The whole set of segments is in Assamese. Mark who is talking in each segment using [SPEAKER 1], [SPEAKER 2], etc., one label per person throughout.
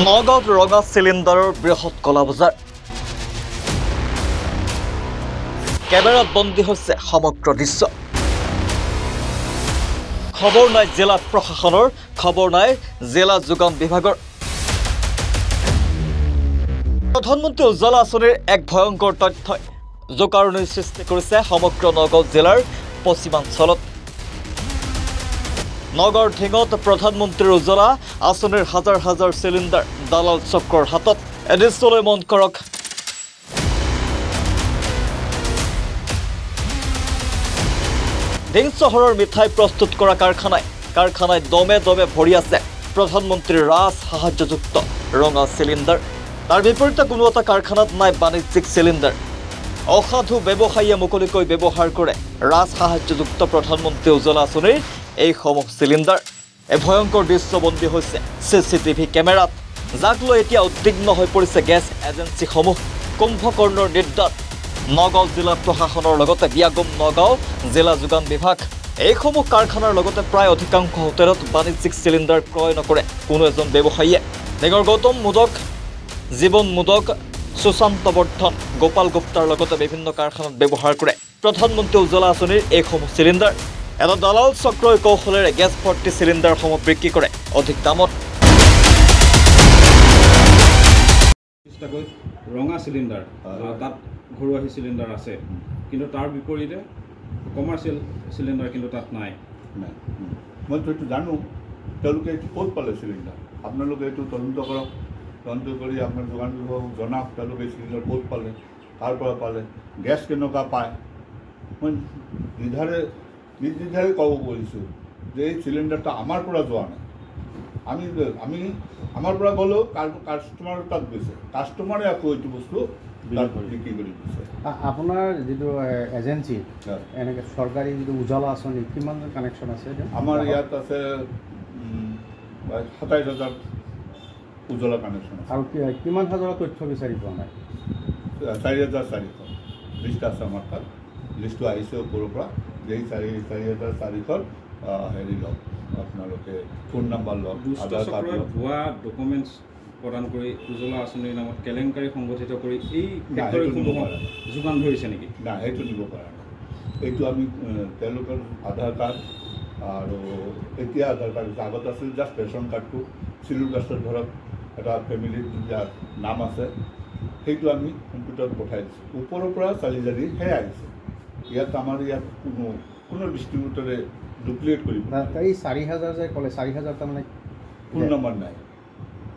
[SPEAKER 1] নগাঁৱত ৰঙা চিলিণ্ডাৰৰ বৃহৎ কলা বজাৰ কেমেৰাত বন্দী হৈছে সমগ্ৰ দৃশ্য খবৰ নাই জিলা প্ৰশাসনৰ খবৰ নাই জিলা যোগান বিভাগৰ প্ৰধানমন্ত্ৰী উজ্জ্বলা আঁচনিৰ এক ভয়ংকৰ তথ্যই জোকাৰণিৰ সৃষ্টি কৰিছে সমগ্ৰ নগাঁও জিলাৰ পশ্চিমাঞ্চলত নগৰ ঢিঙত প্ৰধানমন্ত্ৰীৰ উজ্জ্বলা আঁচনিৰ হাজাৰ হাজাৰ চিলিণ্ডাৰ দালাল চক্ৰৰ হাতত এদিনলৈ মন কৰক ঢিং চহৰৰ মিঠাই প্ৰস্তুত কৰা কাৰখানাই দমে দমে ভৰি আছে প্ৰধানমন্ত্ৰীৰ ৰাজ সাহায্যযুক্ত ৰঙা চিলিণ্ডাৰ তাৰ বিপৰীতে কোনো এটা কাৰখানাত নাই বাণিজ্যিক চিলিণ্ডাৰ অসাধু ব্যৱসায়ীয়ে মুকলিকৈ ব্যৱহাৰ কৰে ৰাজ সাহায্যযুক্ত প্ৰধানমন্ত্ৰী উজ্জ্বলা আঁচনিৰ এই সমূহ চিলিণ্ডাৰ এই ভয়ংকৰ দৃশ্যবন্দী হৈছে চিচিটিভি কেমেৰাত যাক লৈ এতিয়া উদ্বিগ্ন হৈ পৰিছে গেছ এজেন্সিসমূহ কুম্ভকৰ্ণৰ নিৰ্দাত নগাঁও জিলা প্ৰশাসনৰ লগতে বিয়াগম নগাঁও জিলা যোগান বিভাগ এইসমূহ কাৰখানাৰ লগতে প্ৰায় অধিকাংশ হোটেলত বাণিজ্যিক চিলিণ্ডাৰ ক্ৰয় নকৰে কোনো এজন ব্যৱসায়ীয়ে নিগৰ গৌতম মোদক জীৱন মোদক সুশান্ত বৰ্ধন গোপাল গুপ্তাৰ লগতে বিভিন্ন কাৰখানাত ব্যৱহাৰ কৰে প্ৰধানমন্ত্ৰী উজ্জ্বলা আঁচনিৰ এইসমূহ চিলিণ্ডাৰ এটা দালাল চক্ৰই কৌশলেৰে গেছ ভৰ্তি চিলিণ্ডাৰসমূহ বিক্ৰী কৰে অধিক দামত
[SPEAKER 2] ৰঙা চিলিণ্ডাৰ তাত ঘৰুৱা চিলিণ্ডাৰ আছে কিন্তু তাৰ বিপৰীতে কমাৰ্চিয়েল চিলিণ্ডাৰ কিন্তু তাত নাই
[SPEAKER 3] মইতো এইটো জানো তেওঁলোকে এইটো ক'ত পালে চিলিণ্ডাৰ আপোনালোকে এইটো তদন্ত কৰক তদন্ত কৰি আপোনাৰ যোগান বিভাগক জনাওক তেওঁলোকে চিলিণ্ডাৰ ক'ত পালে কাৰ পৰা পালে গেছ কেনেকুৱা পায় মই নিৰ্দ্বিধাৰে ক'ব পাৰিছোঁ যে এই চিলিণ্ডাৰটো আমাৰ পৰা যোৱা নাই আমি আমাৰ পৰা গ'লেও কাষ্টমাৰ তাত গৈছে কাষ্টমাৰে আকৌ এইটো বস্তু বিক্ৰী কৰি দিছে
[SPEAKER 4] আপোনাৰ যিটো এজেঞ্চি এনেকৈ চৰকাৰী যিটো উজ্জ্বলা আঁচনি কিমান কানেকশ্যন আছে
[SPEAKER 3] আমাৰ ইয়াত আছে ২৭,০০০ উজ্জ্বলা কানেকশ্যন আছে
[SPEAKER 4] আৰু কিমান হাজাৰৰ তথ্য বিচাৰি পোৱা নাই
[SPEAKER 3] ৪,৪০০ লিষ্ট আছে আমাৰ তাত লিষ্টটো আহিছে ওপৰৰ পৰা যে ৪,৪০০ হেৰি লওক আপোনালোকে ফোন নম্বৰ লওক আধাৰ কাৰ্ড লওক
[SPEAKER 2] ভুৱা ডকুমেণ্টছ প্ৰদান কৰি উজ্জ্বলা আঁচনিৰ নামত কেলেংকাৰী সংগঠিত কৰি এই যোগান ধৰিছে নেকি
[SPEAKER 3] নাই সেইটো নিব পৰা নাই এইটো আমি তেওঁলোকৰ আধাৰ কাৰ্ড আৰু এতিয়া আধাৰ কাৰ্ড আগত আছিল জাষ্ট ৰেচন কাৰ্ডটো চিডিউল কাষ্টত ধৰক এটা ফেমিলিৰ যাৰ নাম আছে সেইটো আমি কম্পিউটাৰত পঠাই দিছোঁ ওপৰৰ পৰা চালি জাৰি সেয়া আহিছে ইয়াত আমাৰ ইয়াত কোনো ডিষ্ট্ৰিবিউটৰে ডুপ্লিকেট কৰিব
[SPEAKER 4] এই ৪,০০০ যে ক'লে ৪,০০০ তাৰমানে
[SPEAKER 3] ফোন নম্বৰ নাই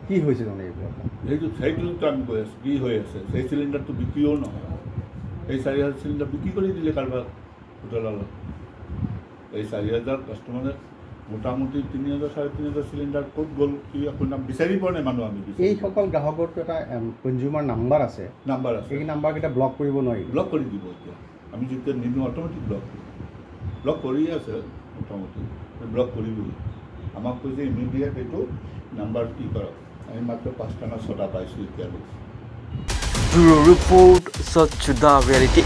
[SPEAKER 4] কি হৈছে তাৰমানে এইবিলাক
[SPEAKER 3] সেইটোতো আমি কৈ আছোঁ কি হৈ আছে সেই চিলিণ্ডাৰটো বিক্ৰীও নহয় এই ৪,০০০ চিলিণ্ডাৰ বিক্ৰী কৰি দিলে কাৰোবাৰ হোটেলত এই ৪,০০০ কাষ্টমাৰে মোটামুটি ৩,০০০ ৩,৫০০ চিলিণ্ডাৰ ক'ত গ'ল কি আপোনাৰ বিচাৰি পোৱা নাই মানুহ আমি
[SPEAKER 4] এইসকল গ্ৰাহকৰতো এটা কনজিউমাৰ নাম্বাৰ আছে এই নাম্বাৰকেইটা ব্লক কৰিব নোৱাৰি
[SPEAKER 3] ব্লক কৰি দিব এতিয়া আমি যেতিয়া নিদিওঁ অট'মেটিক ব্লক কৰিয়ে আছে মোটামুটি ব্লক কৰিবই আমাক কৈছে ইমিডিয়েট এইটো নাম্বাৰ কি কৰক আমি মাত্ৰ ৫টা না ৬টা পাইছোঁ এতিয়ালৈকে
[SPEAKER 1] ৰিপৰ্ট স্বচ্ছতা ৰিয়েলিটি